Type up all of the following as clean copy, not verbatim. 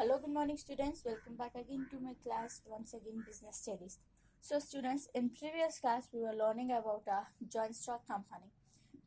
Hello, good morning, students. Welcome back again to my class. Once again, business studies. So, students, in previous class, we were learning about a joint stock company.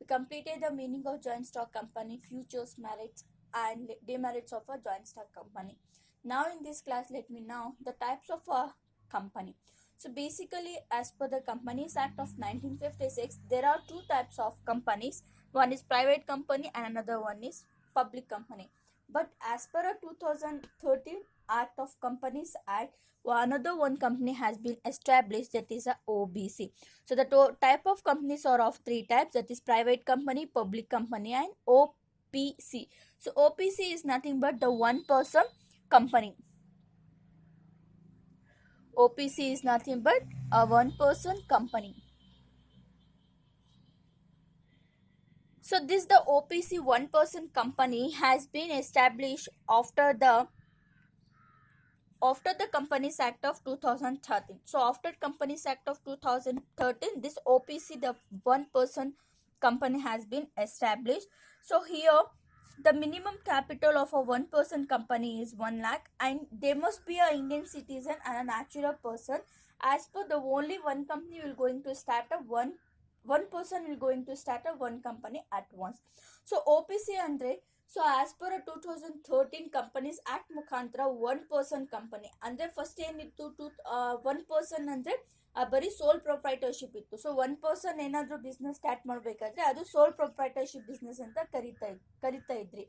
We completed the meaning of joint stock company, futures, merits, and demerits of a joint stock company. Now, in this class, let me know the types of a company. So, basically, as per the Companies Act of 1956, there are two types of companies. One is private company, and another one is public company. But as per a 2013 Act of Companies Act, another one company has been established, that is a OBC. So the type of companies are of three types, that is private company, public company, and OPC. So OPC is nothing but the one person company. OPC is nothing but a one person company. So this the OPC one person company has been established after the Companies Act of 2013. So after Companies Act of 2013, this OPC, the one person company, has been established. So here the minimum capital of a one person company is 1 lakh, and they must be a Indian citizen and a natural person. As per the only one company will going to start a one person will going to start a one company at once. So OPC andre, so as per 2013 companies act ಮುಖಾಂತರ one person company ಅಂದ್ರೆ first ಏನಿತ್ತು one person ಅಂದ್ರೆ ಬರೀ ಸೋಲ್ proprietorship ಇತ್ತು. So one person ಏನಾದ್ರು business start ಮಾಡ್ಬೇಕಾದ್ರೆ ಅದು ಸೋಲ್ proprietorship business ಅಂತ ಕರಿತಾ ಇದ್ರಿ.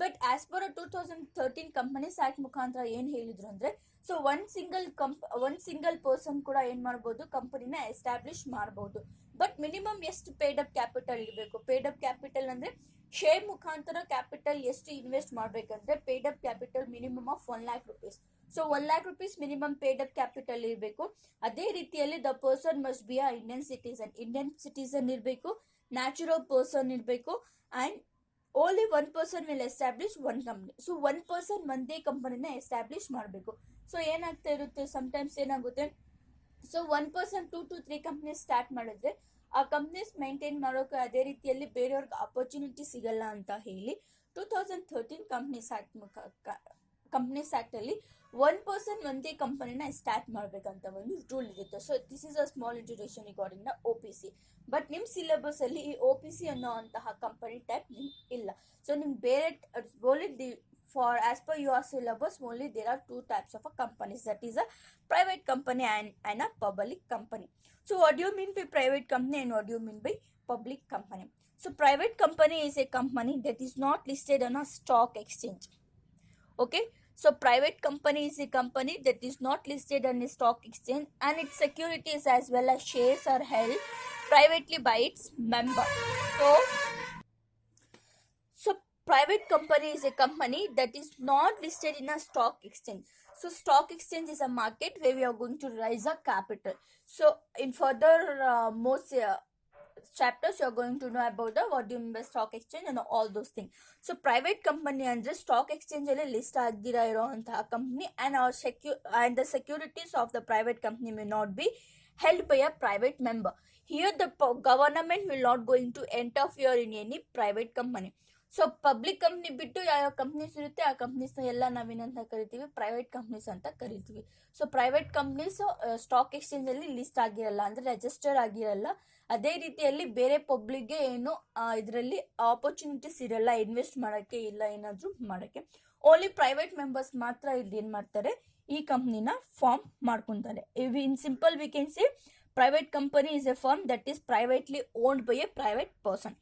But as per 2013 companies act ಮುಖಾಂತರ ಏನ್ ಹೇಳಿದ್ರು ಅಂದ್ರೆ, ಸೊ ಒನ್ ಸಿಂಗಲ್ ಪರ್ಸನ್ ಕೂಡ ಏನ್ ಮಾಡ್ಬೋದು, ಕಂಪನಿನ ಎಸ್ಟಾಬ್ಲಿಷ್ ಮಾಡಬಹುದು. ಬಟ್ ಮಿನಿಮಮ್ ಎಷ್ಟು ಪೇಡ್ ಅಪ್ ಕ್ಯಾಪಿಟಲ್ ಇರಬೇಕು? ಪೇಡ್ ಅಪ್ ಕ್ಯಾಪಿಟಲ್ ಅಂದ್ರೆ ಶೇರ್ ಮುಖಾಂತರ ಕ್ಯಾಪಿಟಲ್ ಎಷ್ಟು ಇನ್ವೆಸ್ಟ್ ಮಾಡ್ಬೇಕಂದ್ರೆ paid up capital minimum of 1 lakh rupees. So 1 lakh rupees minimum paid up capital ಇರಬೇಕು. ಅದೇ ರೀತಿಯಲ್ಲಿ the person must be a Indian citizen ಇರಬೇಕು, ನ್ಯಾಚುರಲ್ ಪರ್ಸನ್ ಇರಬೇಕು, and only one person will establish one company. So one person ಒಂದೇ ಕಂಪನಿನ establish ಮಾಡಬೇಕು. So ಏನಾಗ್ತಾ ಇರುತ್ತೆ, ಸಮ್ಟೈಮ್ಸ್ ಏನಾಗುತ್ತೆ, so one person 2 to 3 companies start ಮಾಡಿದ್ರೆ ಆ ಕಂಪ್ನೀಸ್ ಮೈಂಟೈನ್ ಮಾಡೋಕೆ ಅದೇ ರೀತಿಯಲ್ಲಿ ಬೇರೆಯವ್ರಿಗೆ ಅಪರ್ಚುನಿಟಿ ಸಿಗಲ್ಲ ಅಂತ ಹೇಳಿ 2013 ಕಂಪ್ನೀಸ್ ಆಕ್ಟ್ ಅಲ್ಲಿ ಒನ್ ಪರ್ಸನ್ ಒಂದೇ ಕಂಪನಿನ ಸ್ಟಾರ್ಟ್ ಮಾಡ್ಬೇಕಂತ ಒಂದು ರೂಲ್ ಇರುತ್ತೆ. So this is a small introduction regarding the OPC. But ನಿಮ್ ಸಿಲೆಬಸ್ ಅಲ್ಲಿ ಈ OPC ಅನ್ನೋ ಅಂತಹ ಕಂಪನಿ ಟೈಪ್ ಇಲ್ಲ. ಸೊ ನಿಮ್ಗೆ ಬೇರೆ only for as per your syllabus only there are two types of a companies, that is a private company and a public company. So what do you mean by private company and what do you mean by public company? So private company is a company that is not listed on a stock exchange. Okay, so private company is a company that is not listed on a stock exchange, and its securities as well as shares are held privately by its member. So private company is a company that is not listed in a stock exchange. So stock exchange is a market where we are going to raise a capital. So in further most chapters you are going to know about the what do you mean by stock exchange and all those things. So private company ಅಂದ್ರೆ stock exchange ಅಲ್ಲಿ list ಆಗದಿರಾ ಇರುವಂತಹ company, and the securities of the private company may not be held by a private member. Here the government will not going to interfere in any private company. So public company ಬಿಟ್ಟು ಯಾವ companies ಇರುತ್ತೆ ಆ ಕಂಪ್ನೀಸ್ನ ಎಲ್ಲ ನಾವೇನಂತ ಕರಿತೀವಿ, private companies ಅಂತ ಕರಿತೀವಿ. So private companies stock exchange ಅಲ್ಲಿ ಲಿಸ್ಟ್ ಆಗಿರಲ್ಲ, ಅಂದ್ರೆ ರಿಜಿಸ್ಟರ್ ಆಗಿರಲ್ಲ. ಅದೇ ರೀತಿಯಲ್ಲಿ ಬೇರೆ ಪಬ್ಲಿಕ್ಗೆ ಏನು ಇದರಲ್ಲಿ ಆಪರ್ಚುನಿಟೀಸ್ ಇರಲ್ಲ ಇನ್ವೆಸ್ಟ್ ಮಾಡೋಕ್ಕೆ, ಇಲ್ಲ ಏನಾದರೂ ಮಾಡೋಕ್ಕೆ. ಓನ್ಲಿ ಪ್ರೈವೇಟ್ ಮೆಂಬರ್ಸ್ ಮಾತ್ರ ಇಲ್ಲಿ ಏನು ಮಾಡ್ತಾರೆ, ಈ ಕಂಪ್ನಿನ ಫಾರ್ಮ್ ಮಾಡ್ಕೊತಾರೆ. In simple we can say private company is a firm that is privately owned by a private person.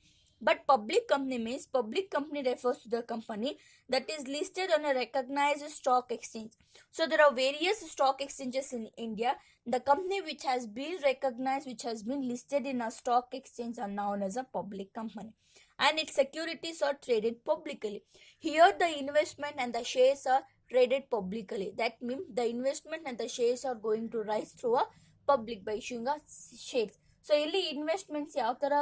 But public company means public company refers to the company that is listed on a recognized stock exchange. So there are various stock exchanges in India. The company which has been recognized, which has been listed in a stock exchange, are known as a public company, and its securities are traded publicly. Here the investment and the shares are traded publicly. That means the investment and the shares are going to rise through a public by issuing shares. So ಇಲ್ಲಿ investments ಯಾವ ಥರ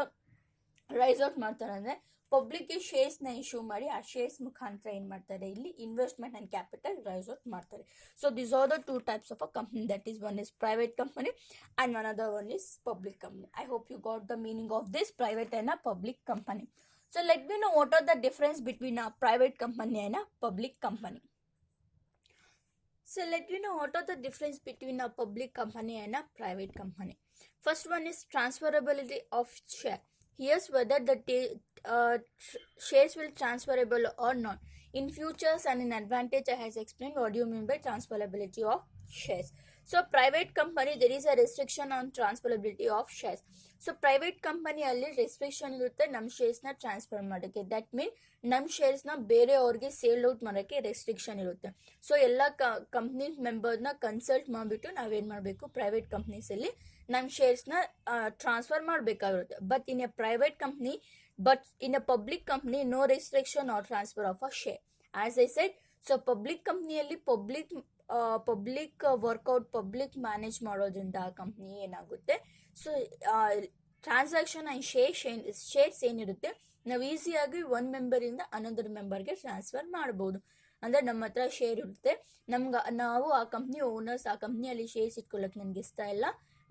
rice out ಮಾಡ್ತಾರೆ ಅಂದರೆ, ಪಬ್ಲಿಕ್ಗೆ ಶೇರ್ಸ್ನ issue ಮಾಡಿ ಆ shares ಮುಖಾಂತರ ಏನು ಮಾಡ್ತಾರೆ, ಇಲ್ಲಿ investment and capital rise out ಮಾಡ್ತಾರೆ. So this are the two types of a company, that is one is private company and another one is public company. I hope you got the meaning of this private and a public company. So let me know what are the difference between a private company and a public company. So let me know what are the difference between a public company and a private company. First one is transferability of share. Here's whether the shares will transferable or not. In futures and in advantage, I has explained what do you mean by transferability of shares. So private company there is a restriction on transferability of shares. So private company ಅಲ್ಲಿ restriction ಇರುತ್ತೆ ನಮ್ಮ ಶೇರ್ಸ್ನ transfer ಮಾಡೋಕ್ಕೆ. That ಮೀನ್ ನಮ್ಮ ಶೇರ್ಸ್ನ ಬೇರೆಯವ್ರಿಗೆ sale out ಮಾಡೋಕ್ಕೆ restriction ಇರುತ್ತೆ. ಸೊ ಎಲ್ಲ ಕಂಪ್ನಿ ಮೆಂಬರ್ನ ಕನ್ಸಲ್ಟ್ ಮಾಡಿಬಿಟ್ಟು ನಾವೇನು ಮಾಡಬೇಕು, ಪ್ರೈವೇಟ್ ಕಂಪ್ನೀಸಲ್ಲಿ ನಮ್ಮ ಶೇರ್ಸ್ನ ಟ್ರಾನ್ಸ್ಫರ್ ಮಾಡಬೇಕಾಗಿರುತ್ತೆ. But in a private company, but in a public company, no restriction or transfer of a share. As I said, so public company public workout public manage ಮಾಡೋದ್ರಿಂದ ಆ ಕಂಪ್ನಿ ಏನಾಗುತ್ತೆ, ಸೊ ಟ್ರಾನ್ಸಾಕ್ಷನ್ ಆ್ಯಂಡ್ ಶೇರ್ಸ್ ಏನಿರುತ್ತೆ ನಾವು ಈಸಿಯಾಗಿ one ಮೆಂಬರಿಂದ another ಮೆಂಬರ್ಗೆ transfer ಮಾಡ್ಬೋದು. ಅಂದರೆ ನಮ್ಮ ಹತ್ರ ಶೇರ್ ಇರುತ್ತೆ, ನಾವು ಆ ಕಂಪ್ನಿ ಓನರ್ಸ್, ಆ ಕಂಪ್ನಿಯಲ್ಲಿ ಶೇರ್ಸ್ ಇಟ್ಕೊಳ್ಳೋಕೆ ನನಗೆ ಇಷ್ಟ ಇಲ್ಲ,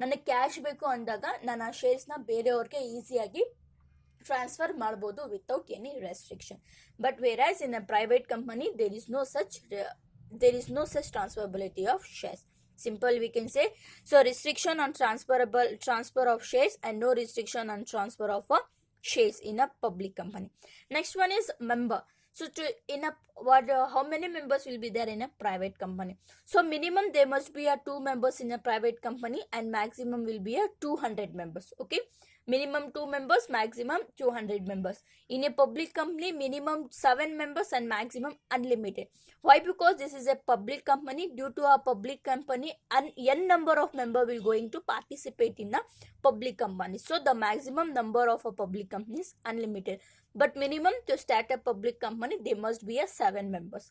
ನನಗೆ ಕ್ಯಾಶ್ ಬೇಕು ಅಂದಾಗ ನಾನು ಆ ಶೇರ್ಸ್ನ ಬೇರೆಯವ್ರಿಗೆ ಈಸಿಯಾಗಿ ಟ್ರಾನ್ಸ್ಫರ್ ಮಾಡ್ಬೋದು without any restriction. But whereas in a private company there is no such transferability of shares. Simple we can say. So restriction on transfer of shares and no restriction on transfer of shares in a public company. Next one is member. So how many members will be there in a private company? So minimum there must be a 2 members in a private company and maximum will be a 200 members. Okay, minimum 2 members, maximum 200 members. In a public company, minimum 7 members and maximum unlimited. Why? Because this is a public company. Due to a public company, n number of member will going to participate in a public company. So the maximum number of a public company is unlimited. But minimum to start a public company, there must be a 7 members.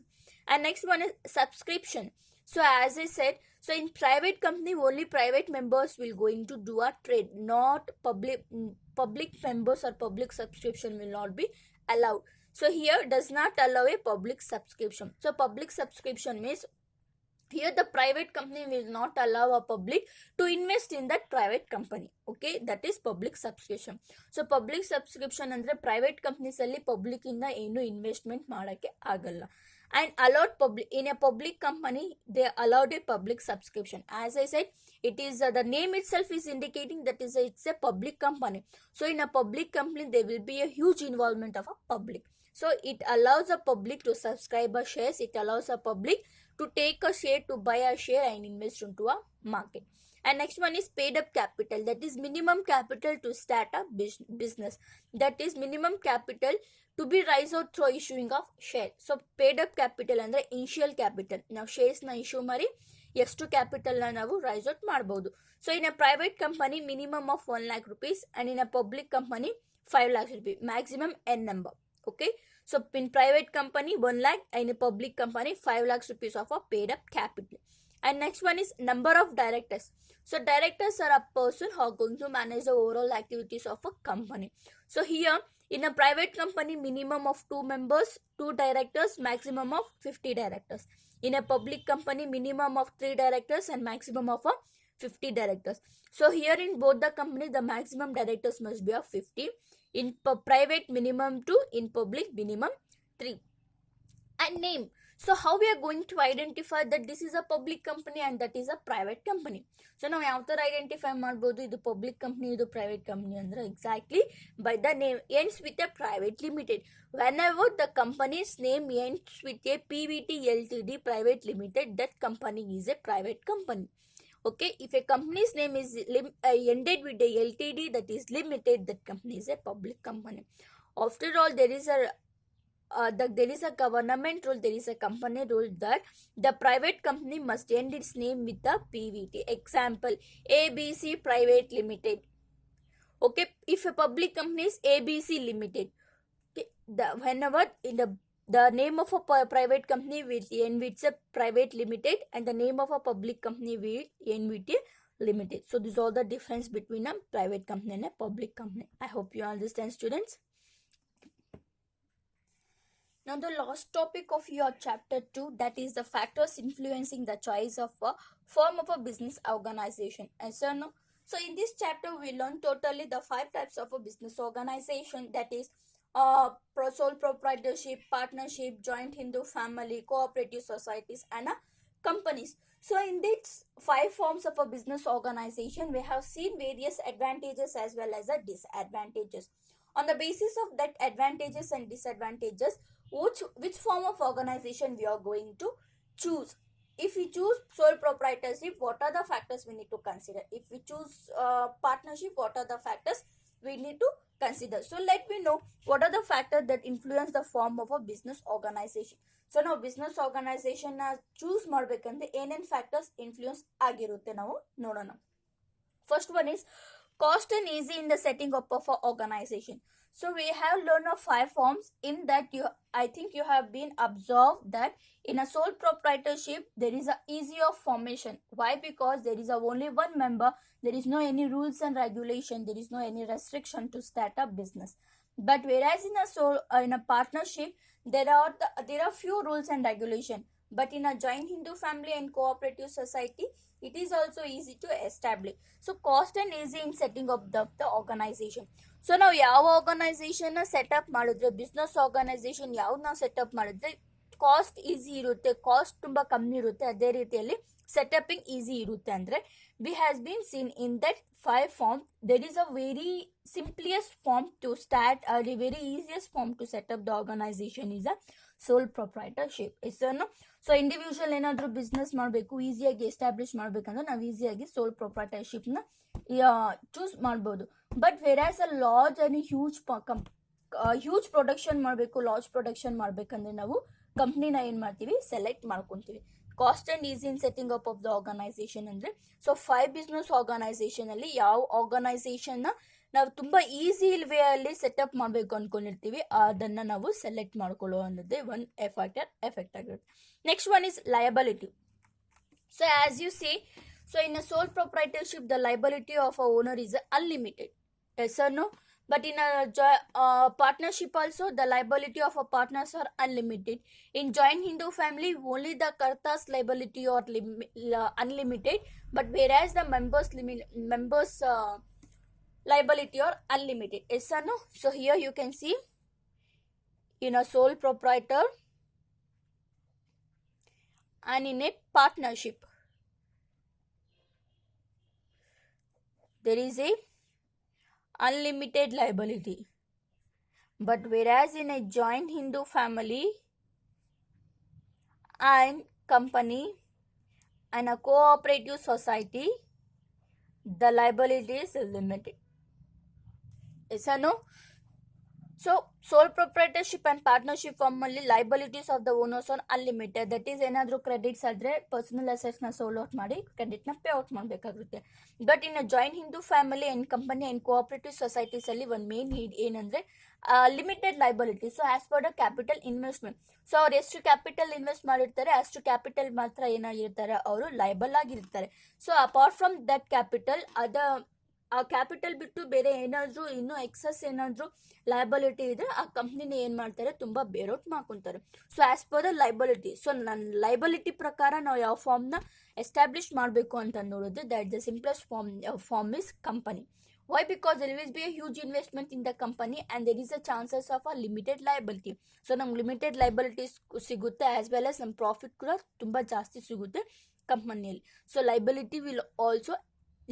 And next one is subscription. So as I said, so in private company, only private members will going to do a trade, not public members or public subscription will not be allowed. So here does not allow a public subscription. So public subscription means here the private company will not allow a public to invest in that private company. Okay, that is public subscription. So public subscription ಅಂದ್ರೆ private companies ಅಲ್ಲಿ public ಇಂದ ಏನು investment ಮಾಡಕ್ಕೆ ಆಗಲ್ಲ. And allowed in a public company, they allowed a public subscription. As I said, it is the name itself is indicating that it's a public company. So in a public company, there will be a huge involvement of a public. So it allows a public to subscribe a shares. It allows a public to take a share, to buy a share and invest into a market. And next one is paid up capital. That is minimum capital to start a business. That is minimum capital to be raised out through issuing of share. So paid up capital ಅಂದ್ರೆ initial capital, ನಾವು ಶೇರ್ಸ್ನ issue ಮಾಡಿ ಎಷ್ಟು ಕ್ಯಾಪಿಟಲ್ನ ನಾವು rice out ಮಾಡ್ಬೋದು. So in a private company minimum of 1 lakh rupees and in a public company 5 lakhs rupees, maximum n number. Okay, so in private company 1 lakh and in a public company 5 lakhs rupees of a paid up capital. And next one is number of directors. So directors are a person who are going to manage the overall activities of a company. So here in a private company, minimum of 2 members, 2 directors, maximum of 50 directors. In a public company, minimum of 3 directors and maximum of 50 directors. So here in both the company, the maximum directors must be of 50. In private, minimum 2. In public, minimum 3. And name. So how we are going to identify that this is a public company and that is a private company? So ನಾವು ಯಾವ ಥರ identify ಮಾಡ್ಬೋದು ಇದು public company ಇದು private company ಅಂದರೆ exactly by the name ends with A private limited. When ever the companies name ends with A PVT LTD private limited, that company is a private company. Okay, if a company's name is ended with a LTD, that is limited, that company is a public company. After all, there is a government rule, there is a company rule that the private company must end its name with the PVT. Example, ABC Private Limited. Okay, if a public company is ABC Limited, okay, whenever in the name of a private company will end with a private limited and the name of a public company will end with a limited. So this is all the difference between a private company and a public company. I hope you understand, students. Now the last topic of your chapter 2, that is the factors influencing the choice of a form of a business organization. Yes or no? So in this chapter we learn totally the 5 types of a business organization, that is sole proprietorship, partnership, joint Hindu family, cooperative societies and a companies. So in these five forms of a business organization, we have seen various advantages as well as the disadvantages. On the basis of that advantages and disadvantages, which form of organization we are going to choose. If we choose sole proprietorship, what are the factors we need to consider? If we choose partnership, what are the factors we need to consider? So let me know what are the factors that influence the form of a business organization. So ನಾವು business organization choose ಮಾಡ್ಬೇಕಂದ್ರೆ ಏನೇನು factors influence ಆಗಿರುತ್ತೆ ನಾವು ನೋಡೋಣ. First one is cost and easy in the setting up of an organization. So we have learned of five forms. In that, I think you have been observed that in a sole proprietorship there is a easy of formation. Why? Because there is only one member. There is no any rules and regulation. There is no any restriction to start a business. But whereas in a partnership there are few rules and regulation. But in a joint Hindu family and cooperative society, it is also easy to establish. So cost and easy in setting up the organization. So ನಾವು ಯಾವ organisation setup ಮಾಡಿದ್ರೆ, business organization ಯಾವ್ದು ನಾವು setup ಮಾಡಿದ್ರೆ cost easy ಇರುತ್ತೆ, cost ತುಂಬ ಕಮ್ಮಿ ಇರುತ್ತೆ, ಅದೇ ರೀತಿಯಲ್ಲಿ ಸೆಟಪಿಂಗ್ ಈಸಿ ಇರುತ್ತೆ ಅಂದರೆ we has been seen in that five form there is a very simpliest form to start or the very easiest form to set up the organization is a sole proprietorship. ಎಷ್ಟನ್ನು so individual ಏನಾದರೂ business ಮಾಡಬೇಕು, ಈಸಿಯಾಗಿ establish ಮಾಡಬೇಕಂದ್ರೆ ನಾವು ಈಸಿಯಾಗಿ sole ಪ್ರೊಪ್ರೈಟರ್ಶಿಪ್ನ choose ಮಾಡ್ಬೋದು. But versus a large and huge production ಮಾಡಬೇಕು, ಲಾರ್ಜ್ ಪ್ರೊಡಕ್ಷನ್ ಮಾಡಬೇಕಂದ್ರೆ ನಾವು ಕಂಪ್ನಿನ ಏನು ಮಾಡ್ತೀವಿ, ಸೆಲೆಕ್ಟ್ ಮಾಡ್ಕೊತೀವಿ. Cost and easy in setting up of the organisation ಅಂದರೆ ಸೊ ಫೈವ್ ಬಿಸ್ನೆಸ್ ಆರ್ಗನೈಸೇಷನಲ್ಲಿ ಯಾವ ಆರ್ಗನೈಸೇಷನ್ನ ನಾವು ತುಂಬ ಈಸಿ ವೇ ಅಲ್ಲಿ ಸೆಟಪ್ ಮಾಡಬೇಕು ಅಂದ್ಕೊಂಡಿರ್ತೀವಿ ಅದನ್ನು ನಾವು ಸೆಲೆಕ್ಟ್ ಮಾಡ್ಕೊಳ್ಳೋ ಅನ್ನೋದೇ ಒಂದು ಎಫೆಕ್ಟ್ ಆಗಿರುತ್ತೆ. Next one is liability. So as U C, so in a sole proprietorship the liability of a owner is unlimited. Yes or no? But in a partnership also the liability of a partners are unlimited. In joint Hindu family only the karta's liability are unlimited, but whereas the members liability are unlimited. Yes or no? So here you can see in a sole proprietor and in a partnership there is a unlimited liability, but whereas in a joint Hindu family and company and a cooperative society the liability is limited. Yes or no? So sole proprietorship and partnership form ಅಲ್ಲಿ liabilities of the owners are unlimited. That is ಏನಾದರೂ credits ಆದರೆ personal ಅಸೆಟ್ಸ್ನ sold out ಮಾಡಿ ಕ್ರೆಡಿಟ್ನ pay out ಮಾಡಬೇಕಾಗುತ್ತೆ. But in joint Hindu family and company and cooperative ಸೊಸೈಟೀಸಲ್ಲಿ ಒಂದು main need ಏನಂದರೆ limited liability. So as per the capital investment, so ಅವ್ರು ಎಷ್ಟು ಕ್ಯಾಪಿಟಲ್ ಇನ್ವೆಸ್ಟ್ ಮಾಡಿರ್ತಾರೆ ಅಷ್ಟು ಕ್ಯಾಪಿಟಲ್ ಮಾತ್ರ ಏನಾಗಿರ್ತಾರೆ, ಅವರು ಲೈಬಲ್ ಆಗಿರ್ತಾರೆ. So apart from that capital ಆ ಕ್ಯಾಪಿಟಲ್ ಬಿಟ್ಟು ಬೇರೆ ಏನಾದರೂ ಇನ್ನೂ ಎಕ್ಸಸ್ ಏನಾದರೂ ಲಯಬಿಲಿಟಿ ಇದ್ರೆ ಆ ಕಂಪ್ನಿನ ಏನು ಮಾಡ್ತಾರೆ, ತುಂಬ ಬೇರೌಟ್ ಮಾಡ್ಕೊತಾರೆ. ಸೊ as per the liability, so ನನ್ನ ಲೈಬಿಲಿಟಿ ಪ್ರಕಾರ ನಾವು ಯಾವ ಫಾರ್ಮ್ನ ಎಸ್ಟಾಬ್ಲಿಷ್ ಮಾಡಬೇಕು ಅಂತ ನೋಡಿದ್ರೆ that the simplest form is company. Why? Because there will be a huge investment in the company and there is a chances of a limited liability. So ನಮ್ಗೆ limited liabilities ಸಿಗುತ್ತೆ as well as ನಮ್ಮ profit ಕೂಡ ತುಂಬ ಜಾಸ್ತಿ ಸಿಗುತ್ತೆ ಕಂಪನಿಯಲ್ಲಿ. So liability will also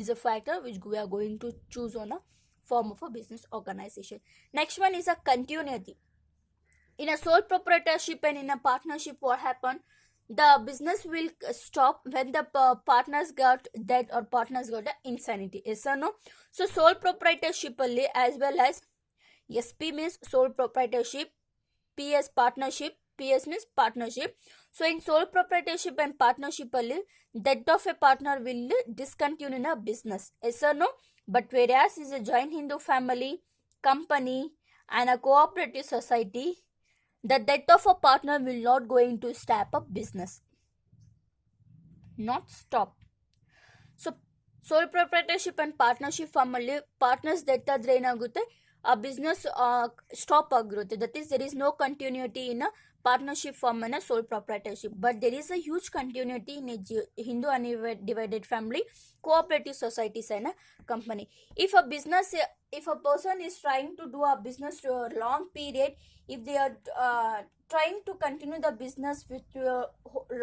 is a factor which we are going to choose on a form of a business organization. Next one is a continuity. In a sole proprietorship and in a partnership, what happened? The business will stop when the partners got dead or partners got insanity. Yes or no? So sole proprietorship alli as well as SP means sole proprietorship, PS partnership, PS means partnership. So in sole proprietorship and partnership alli death of a partner will discontinue in a business. Yes or no? But whereas is a joint Hindu family, company and a cooperative society, the death of a partner will not going to stop a business. Not stop. So sole proprietorship and partnership family partners death ಆದ್ರೆ ಏನಾಗುತ್ತೆ, ಆ business stop ಆಗಿರುತ್ತೆ. That is there is no continuity in partnership form and a sole proprietorship, but there is a huge continuity in a Hindu undivided family cooperative societies and a company. If a person is trying to do a business to a long period, if they are trying to continue the business with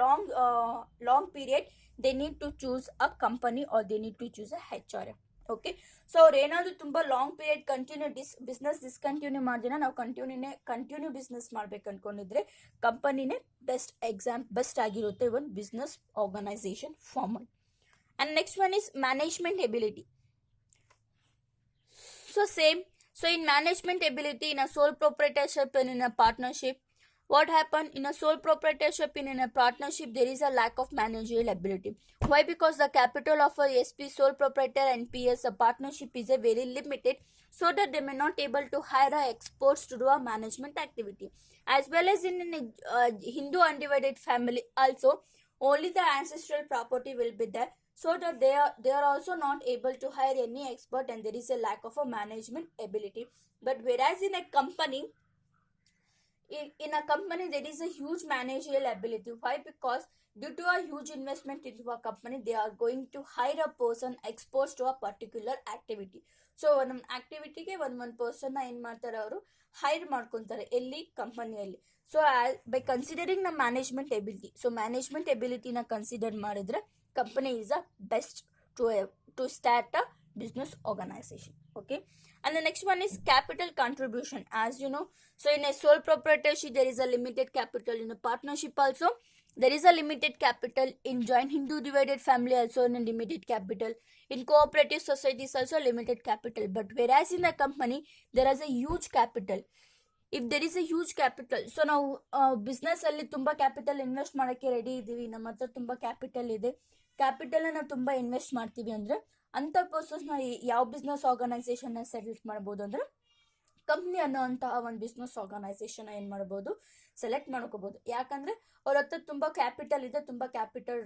long period, they need to choose a company or they need to choose a HRM. Okay, so ಅವ್ರು ಏನಾದರೂ ತುಂಬ long period business discontinue ಮಾಡಿದ್ರೆ ನಾವು continue business ಮಾಡ್ಬೇಕು ಅನ್ಕೊಂಡಿದ್ರೆ ಕಂಪನಿನೇ best ಆಗಿರುತ್ತೆ ಒಂದು business organisation form. And next one is management ability. So same, so in management ability, in a sole proprietorship and in a partnership, what happened in a sole proprietorship and in a partnership, there is a lack of managerial ability. Why? Because the capital of a SP sole proprietor and PS a partnership is a very limited, so that they may not able to hire experts to do a management activity. As well as in Hindu undivided family also, only the ancestral property will be there, so that they are also not able to hire any expert, and there is a lack of a management ability. But whereas in a company there is a huge managerial ability. Why? Because due to a huge investment into a company, they are going to hire a person exposed to a particular activity. So ಒಂದು ಆಕ್ಟಿವಿಟಿಗೆ ಒಂದು ಪರ್ಸನ್ನ ಏನು ಮಾಡ್ತಾರೆ, ಅವರು hire ಮಾಡ್ಕೊತಾರೆ ಎಲ್ಲಿ, ಕಂಪನಿಯಲ್ಲಿ. So by considering the management ability, so management ಎಬಿಲಿಟಿನ consider ಮಾಡಿದ್ರೆ company is a best to start a business organization. Okay, and the next one is capital contribution. As you know, so in a sole proprietorship there is a limited capital, in a partnership also there is a limited capital, in joint Hindu divided family also in a limited capital, in cooperative societies also limited capital. But whereas in the company there is a huge capital. If there is a huge capital, so ನಾವು business ಅಲ್ಲಿ ತುಂಬಾ capital invest ಮಾಡೋಕ್ಕೆ ready ಇದ್ದೀವಿ, ನಮ್ಮ ಹತ್ರ ತುಂಬಾ capital ಇದೆ, capital ನಾವು ತುಂಬಾ ಇನ್ವೆಸ್ಟ್ ಮಾಡ್ತೀವಿ ಅಂದ್ರೆ ಅಂಥ ಪರ್ಸನ್ಸ್ ನಾವು ಯಾವ ಬಿಸ್ನೆಸ್ ಆರ್ಗನೈಸೇಷನ್ ಸೆಲೆಕ್ಟ್ ಮಾಡ್ಬೋದು ಅಂದ್ರೆ ಕಂಪ್ನಿ ಅನ್ನೋಂತಹ ಒಂದು ಬಿಸ್ನೆಸ್ ಆರ್ಗನೈಸೇಷನ್ ಏನು ಮಾಡ್ಬೋದು, ಸೆಲೆಕ್ಟ್ ಮಾಡ್ಕೋಬಹುದು. ಯಾಕಂದ್ರೆ ಅವ್ರ ಹತ್ರ ತುಂಬಾ ಕ್ಯಾಪಿಟಲ್ ಇದೆ, ತುಂಬಾ ಕ್ಯಾಪಿಟಲ್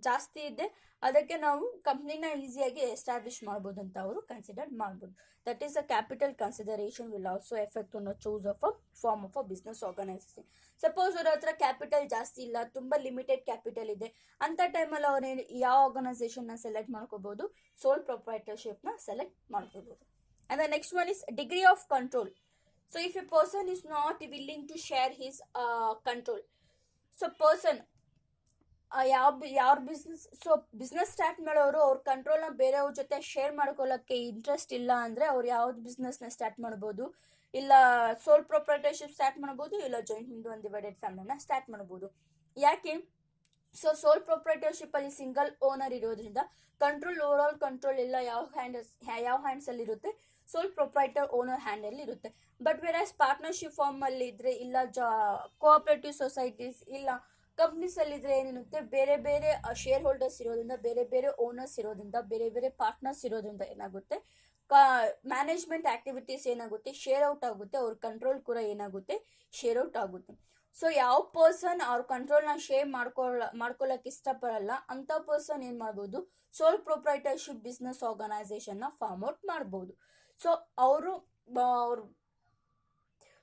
ಜಾಸ್ತಿ ಇದೆ, ಅದಕ್ಕೆ ನಾವು ಕಂಪ್ನಿನ ಈಸಿಯಾಗಿ ಎಸ್ಟಾಬ್ಲಿಷ್ ಮಾಡ್ಬೋದು ಅಂತ ಅವರು ಕನ್ಸಿಡರ್ ಮಾಡ್ಬೋದು. That is a capital consideration will also effect on the choose of a form of a business organisation. Suppose ಅವ್ರ ಹತ್ರ ಕ್ಯಾಪಿಟಲ್ ಜಾಸ್ತಿ ಇಲ್ಲ, ತುಂಬಾ ಲಿಮಿಟೆಡ್ ಕ್ಯಾಪಿಟಲ್ ಇದೆ, ಅಂತ ಟೈಮಲ್ಲಿ ಅವ್ರು ಯಾವ ಆರ್ಗನೈಸೇಷನ್ನ ಸೆಲೆಕ್ಟ್ ಮಾಡ್ಕೋಬಹುದು, ಸೋಲ್ ಪ್ರೊಪ್ರೈಟರ್ಶಿಪ್ನ ಸೆಲೆಕ್ಟ್ ಮಾಡ್ಕೋಬಹುದು. And the next one is degree of control. So if a person is not willing to share his control, so person ಯಾವ ಬಿಸ್ನೆಸ್ ಸ್ಟಾರ್ಟ್ ಮಾಡೋರು ಅವ್ರ ಕಂಟ್ರೋಲ್ನ ಬೇರೆಯವ್ರ ಜೊತೆ ಶೇರ್ ಮಾಡ್ಕೊಳ್ಳೋಕ್ಕೆ ಇಂಟ್ರೆಸ್ಟ್ ಇಲ್ಲ ಅಂದರೆ ಅವ್ರು ಯಾವ್ದು ಬಿಸ್ನೆಸ್ನ ಸ್ಟಾರ್ಟ್ ಮಾಡ್ಬೋದು, ಇಲ್ಲ ಸೋಲ್ ಪ್ರೊಪ್ರೈಟರ್ಶಿಪ್ ಸ್ಟಾರ್ಟ್ ಮಾಡ್ಬೋದು, ಇಲ್ಲ ಜಾಯಿಂಟ್ ಹಿಂದೂ ಅನ್ಡಿವೈಡೆಡ್ ಫ್ಯಾಮಿಲಿನ ಸ್ಟಾರ್ಟ್ ಮಾಡ್ಬೋದು. ಯಾಕೆ? ಸೊ ಸೋಲ್ ಪ್ರೊಪ್ರೈಟರ್ಶಿಪ್ ಅಲ್ಲಿ ಸಿಂಗಲ್ ಓನರ್ ಇರೋದ್ರಿಂದ ಓವರ್ ಆಲ್ ಕಂಟ್ರೋಲ್ ಇಲ್ಲ ಯಾವ ಹ್ಯಾಂಡ್ಸ್ ಅಲ್ಲಿ ಇರುತ್ತೆ, ಸೋಲ್ ಪ್ರೊಪ್ರೈಟರ್ ಓನರ್ ಹ್ಯಾಂಡ್ ಅಲ್ಲಿ ಇರುತ್ತೆ. ಬಟ್ ವೇರಾಸ್ ಪಾರ್ಟ್ನರ್ಶಿಪ್ ಫಾರ್ಮ್ ಅಲ್ಲಿ ಇದ್ರೆ, ಇಲ್ಲ ಕೋಆಪರೇಟಿವ್ ಸೊಸೈಟೀಸ್ ಇಲ್ಲ ಕಂಪ್ನೀಸ್ ಅಲ್ಲಿ ಇದ್ರೆ ಏನಿರುತ್ತೆ, ಬೇರೆ ಬೇರೆ ಶೇರ್ ಹೋಲ್ಡರ್ಸ್ ಇರೋದ್ರಿಂದ, ಬೇರೆ ಬೇರೆ ಓನರ್ಸ್ ಇರೋದ್ರಿಂದ, ಬೇರೆ ಬೇರೆ ಪಾರ್ಟ್ನರ್ಸ್ ಇರೋದ್ರಿಂದ ಏನಾಗುತ್ತೆ, ಮ್ಯಾನೇಜ್ಮೆಂಟ್ ಆಕ್ಟಿವಿಟೀಸ್ ಏನಾಗುತ್ತೆ, ಶೇರ್ ಔಟ್ ಆಗುತ್ತೆ, ಅವ್ರ ಕಂಟ್ರೋಲ್ ಕೂಡ ಏನಾಗುತ್ತೆ, ಶೇರ್ ಔಟ್ ಆಗುತ್ತೆ. ಸೊ ಯಾವ ಪರ್ಸನ್ ಅವ್ರ ಕಂಟ್ರೋಲ್ನ ಶೇರ್ ಮಾಡ್ಕೊಳ್ಳೋಕೆ ಇಷ್ಟಪಡಲ್ಲ ಅಂತ ಪರ್ಸನ್ ಏನು ಮಾಡ್ಬೋದು, ಸೋಲ್ ಪ್ರೊಪ್ರೈಟರ್ಶಿಪ್ ಬಿಸ್ನೆಸ್ ಆರ್ಗನೈಸೇಷನ್ನ ಫಾರ್ಮ್ ಔಟ್ ಮಾಡ್ಬೋದು.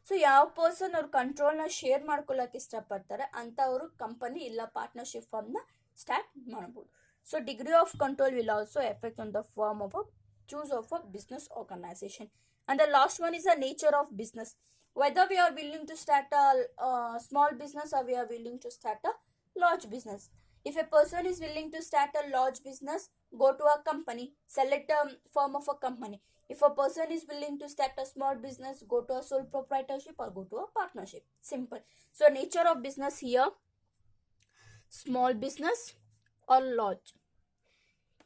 ಸೊ ಯಾವ ಪರ್ಸನ್ ಅವ್ರ ಕಂಟ್ರೋಲ್ನ ಶೇರ್ ಮಾಡ್ಕೊಳ್ಳೋಕೆ ಇಷ್ಟಪಡ್ತಾರೆ ಅಂಥವರು ಕಂಪನಿ ಇಲ್ಲ ಪಾರ್ಟ್ನರ್ಶಿಪ್ ಫಾರ್ಮ್ನ ಸ್ಟಾರ್ಟ್ ಮಾಡ್ಬೋದು. So degree of control will also effect on the form of a choose of a business organization. And the last one is the nature of business. Whether we are willing to start a small business or we are willing to start a large business. If a person is willing to start a large business, go to a company, select a form of a company. If a person is willing to start a small business, go to a sole proprietorship or go to a partnership. Simple. So nature of business here, small business or large.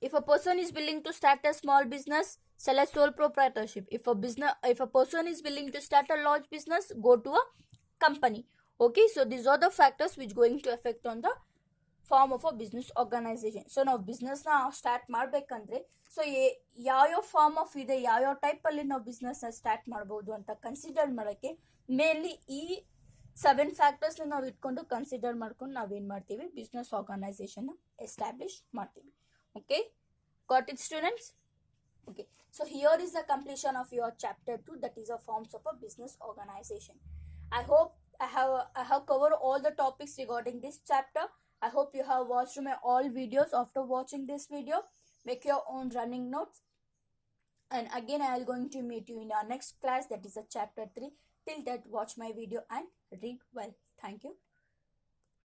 If a person is willing to start a small business, select sole proprietorship. If a person is willing to start a large business, go to a company. Okay, so these are the factors which going to affect on the form of a business organization. So ನಾವು ಬಿಸ್ನೆಸ್ನ start ಮಾಡಬೇಕಂದ್ರೆ so ಯಾವ್ಯಾವ form of ಇದೆ, ಯಾವ್ಯಾವ ಟೈಪಲ್ಲಿ ನಾವು ಬಿಸ್ನೆಸ್ನ start ಮಾಡ್ಬೋದು ಅಂತ consider ಮಾಡೋಕ್ಕೆ ಮೇನ್ಲಿ ಈ 7 ಫ್ಯಾಕ್ಟರ್ಸ್ನ ನಾವು ಇಟ್ಕೊಂಡು ಕನ್ಸಿಡರ್ ಮಾಡ್ಕೊಂಡು ನಾವೇನು ಮಾಡ್ತೀವಿ, ಬಿಸ್ನೆಸ್ ಆರ್ಗನೈಸೇಷನ್ನ ಎಸ್ಟಾಬ್ಲಿಷ್ ಮಾಡ್ತೀವಿ. Okay, got it students? Okay, so here is the completion of your chapter 2, that is a forms of a business organization. I hope I have covered all the topics regarding this chapter. I hope you have watched my all videos. After watching this video, make your own running notes. And again, I am going to meet you in our next class, that is a chapter 3. Till that, watch my video and read well. Thank you.